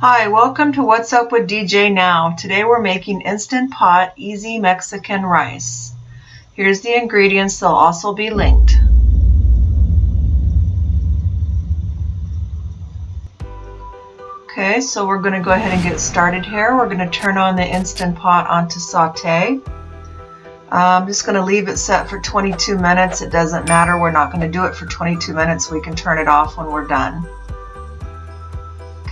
Hi, welcome to What's Up with DJ Now. Today we're making Instant Pot Easy Mexican Rice. Here's the ingredients, they'll also be linked. Okay, so we're going to go ahead and get started here. We're going to turn on the Instant Pot onto saute. I'm just going to leave it set for 22 minutes. It doesn't matter, we're not going to do it for 22 minutes. We can turn it off when we're done.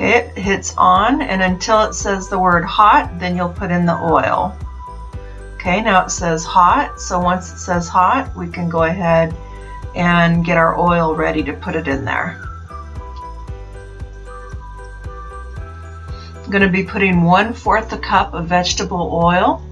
Okay, it hits on, and until it says the word hot, then you'll put in the oil. Okay, now it says hot, so once it says hot, we can go ahead and get our oil ready to put it in there. I'm going to be putting 1/4 a cup of vegetable oil.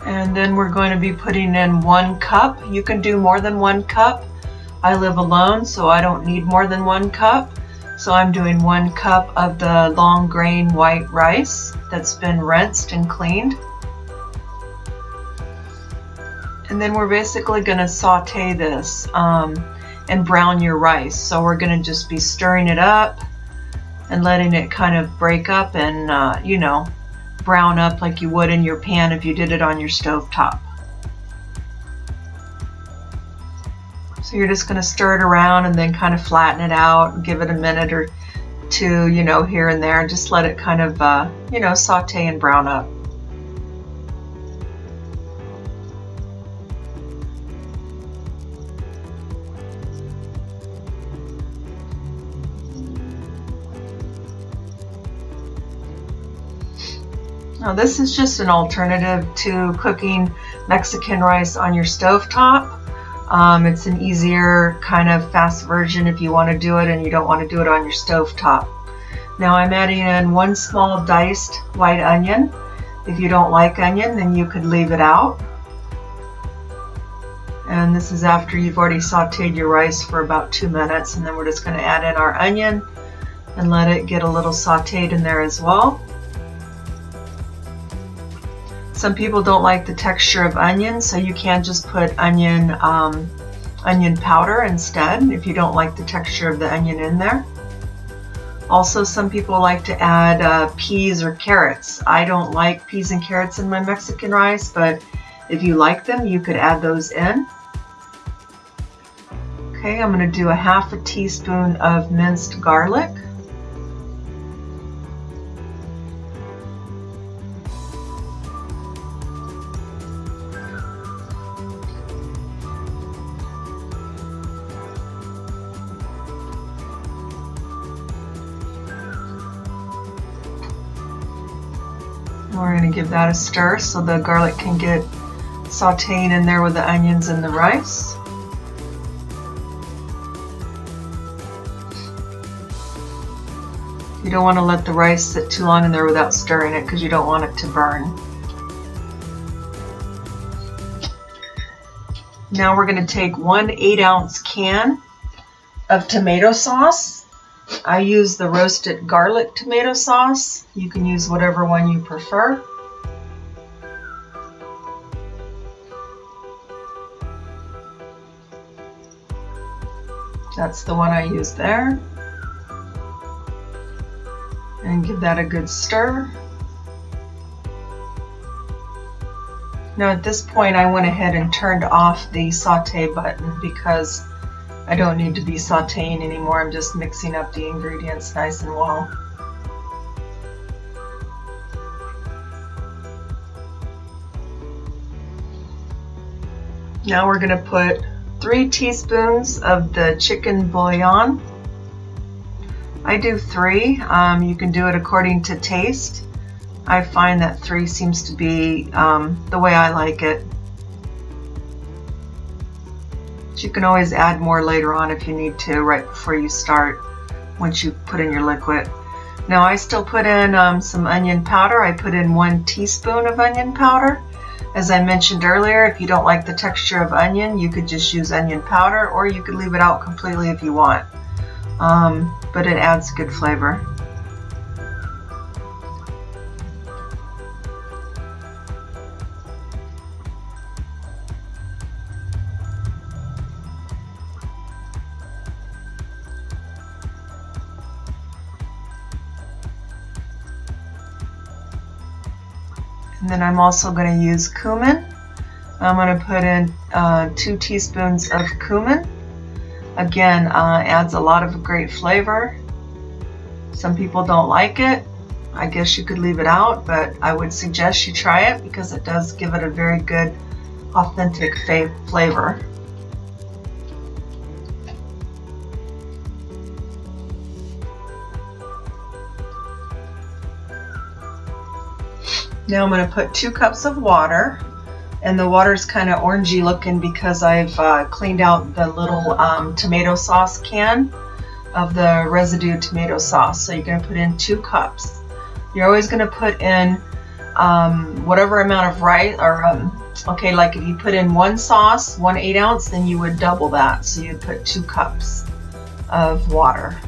And then we're going to be putting in 1 cup. You can do more than 1 cup. I live alone, so I don't need more than 1 cup. So I'm doing 1 cup of the long grain white rice that's been rinsed and cleaned. And then we're basically going to saute this and brown your rice. So we're going to just be stirring it up and letting it kind of break up and, brown up like you would in your pan if you did it on your stove top. So you're just going to stir it around and then kind of flatten it out and give it a minute or two, here and there, and just let it kind of, saute and brown up. Now this is just an alternative to cooking Mexican rice on your stovetop. It's an easier kind of fast version if you want to do it and you don't want to do it on your stovetop. Now I'm adding in 1 small diced white onion. If you don't like onion, then you could leave it out. And this is after you've already sauteed your rice for about 2 minutes, and then we're just going to add in our onion and let it get a little sauteed in there as well. Some people don't like the texture of onion, so you can just put onion powder instead if you don't like the texture of the onion in there. Also, some people like to add peas or carrots. I don't like peas and carrots in my Mexican rice, but if you like them, you could add those in. Okay, I'm going to do 1/2 teaspoon of minced garlic. We're going to give that a stir so the garlic can get sauteed in there with the onions and the rice. You don't want to let the rice sit too long in there without stirring it because you don't want it to burn. Now we're going to take 1 8-ounce can of tomato sauce. I use the roasted garlic tomato sauce. You can use whatever one you prefer. That's the one I use there. And give that a good stir. Now at this point I went ahead and turned off the saute button because I don't need to be sauteing anymore. I'm just mixing up the ingredients nice and well. Now we're going to put 3 teaspoons of the chicken bouillon. I do 3. You can do it according to taste. I find that 3 seems to be the way I like it. You can always add more later on if you need to, right before you start, once you put in your liquid. Now I still put in some onion powder. I put in 1 teaspoon of onion powder. As I mentioned earlier, if you don't like the texture of onion, you could just use onion powder, or you could leave it out completely if you want. But it adds good flavor. And then I'm also going to use cumin. I'm going to put in 2 teaspoons of cumin. Again, adds a lot of great flavor. Some people don't like it. I guess you could leave it out, but I would suggest you try it because it does give it a very good, authentic flavor. Now I'm going to put 2 cups of water, and the water is kind of orangey looking because I've cleaned out the little tomato sauce can of the residue tomato sauce. So you're going to put in 2 cups. You're always going to put in whatever amount of rice, or okay, like if you put in 1 sauce, 1 8-ounce, then you would double that. So you'd put 2 cups of water.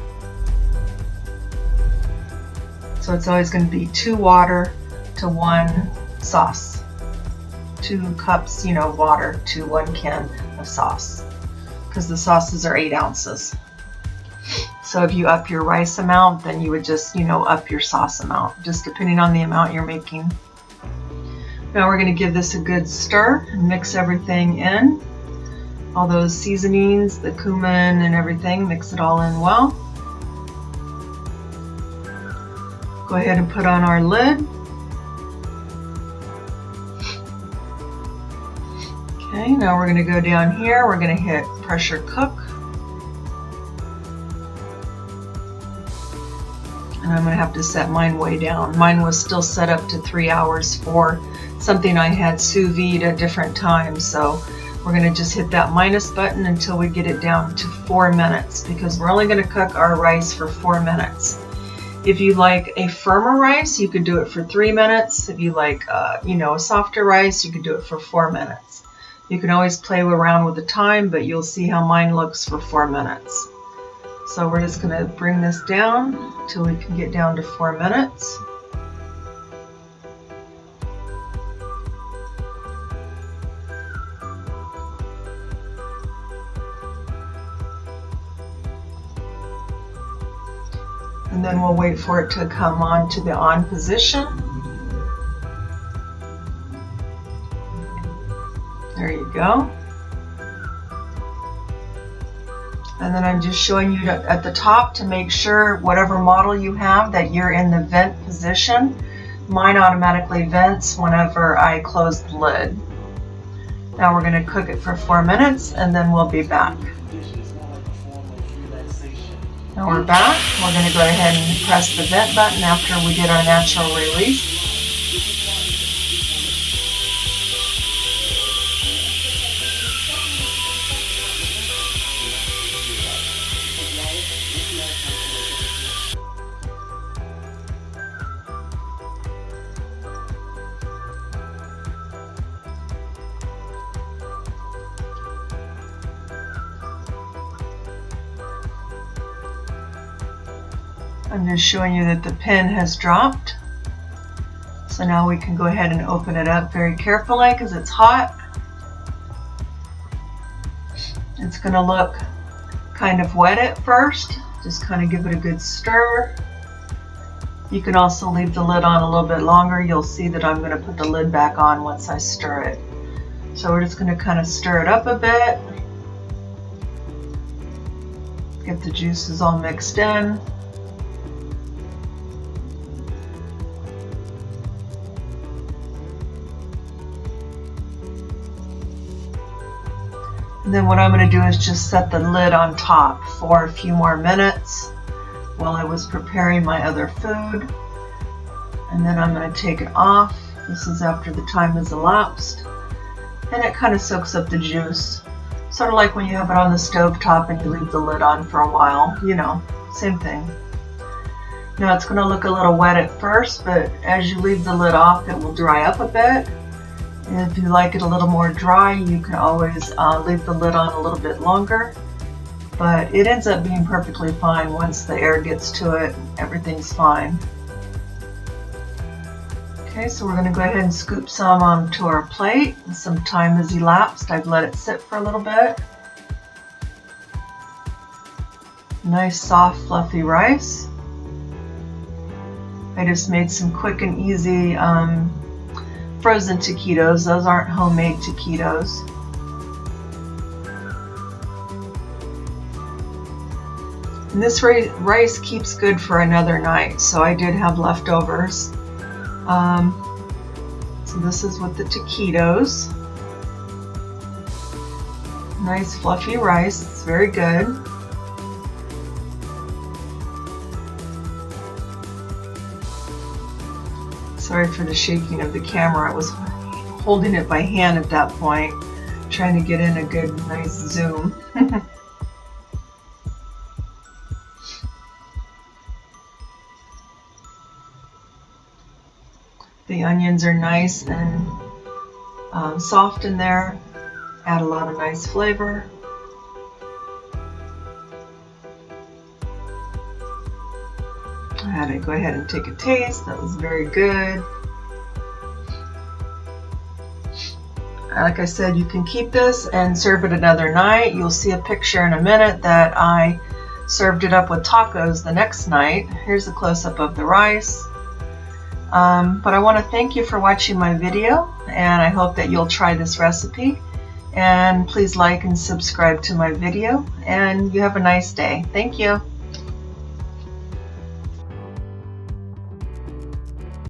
So it's always going to be 2 water to 1 sauce. 2 cups, water to 1 can of sauce, because the sauces are 8 ounces. So if you up your rice amount, then you would just, up your sauce amount, just depending on the amount you're making. Now we're going to give this a good stir and mix everything in. All those seasonings, the cumin and everything, mix it all in well. Go ahead and put on our lid. Okay, now we're going to go down here. We're going to hit pressure cook. And I'm going to have to set mine way down. Mine was still set up to 3 hours for something I had sous vide at different times. So we're going to just hit that minus button until we get it down to 4 minutes, because we're only going to cook our rice for 4 minutes. If you like a firmer rice, you could do it for 3 minutes. If you like, a softer rice, you could do it for 4 minutes. You can always play around with the time, but you'll see how mine looks for 4 minutes. So we're just going to bring this down till we can get down to 4 minutes. And then we'll wait for it to come on to the on position. There you go. And then I'm just showing you at the top to make sure whatever model you have that you're in the vent position. Mine automatically vents whenever I close the lid. Now we're going to cook it for 4 minutes and then we'll be back. Now we're back. We're going to go ahead and press the vent button after we get our natural release. I'm just showing you that the pin has dropped. So now we can go ahead and open it up very carefully because it's hot. It's going to look kind of wet at first. Just kind of give it a good stir. You can also leave the lid on a little bit longer. You'll see that I'm going to put the lid back on once I stir it. So we're just going to kind of stir it up a bit. Get the juices all mixed in. And then what I'm going to do is just set the lid on top for a few more minutes while I was preparing my other food. And then I'm going to take it off. This is after the time has elapsed. And it kind of soaks up the juice. Sort of like when you have it on the stove top and you leave the lid on for a while. Same thing. Now it's going to look a little wet at first, but as you leave the lid off, it will dry up a bit. If you like it a little more dry, you can always leave the lid on a little bit longer, but it ends up being perfectly fine once the air gets to it. Everything's fine. Okay, so we're going to go ahead and scoop some onto our plate. Some time has elapsed. I've let it sit for a little bit. Nice, soft, fluffy rice. I just made some quick and easy frozen taquitos. Those aren't homemade taquitos. And this rice keeps good for another night, so I did have leftovers. So this is with the taquitos. Nice fluffy rice, it's very good. Sorry for the shaking of the camera. I was holding it by hand at that point, trying to get in a good, nice zoom. The onions are nice and soft in there, add a lot of nice flavor. I had to go ahead and take a taste. That was very good. Like I said, you can keep this and serve it another night. You'll see a picture in a minute that I served it up with tacos the next night. Here's a close-up of the rice. But I want to thank you for watching my video, and I hope that you'll try this recipe. And please like and subscribe to my video, and you have a nice day. Thank you.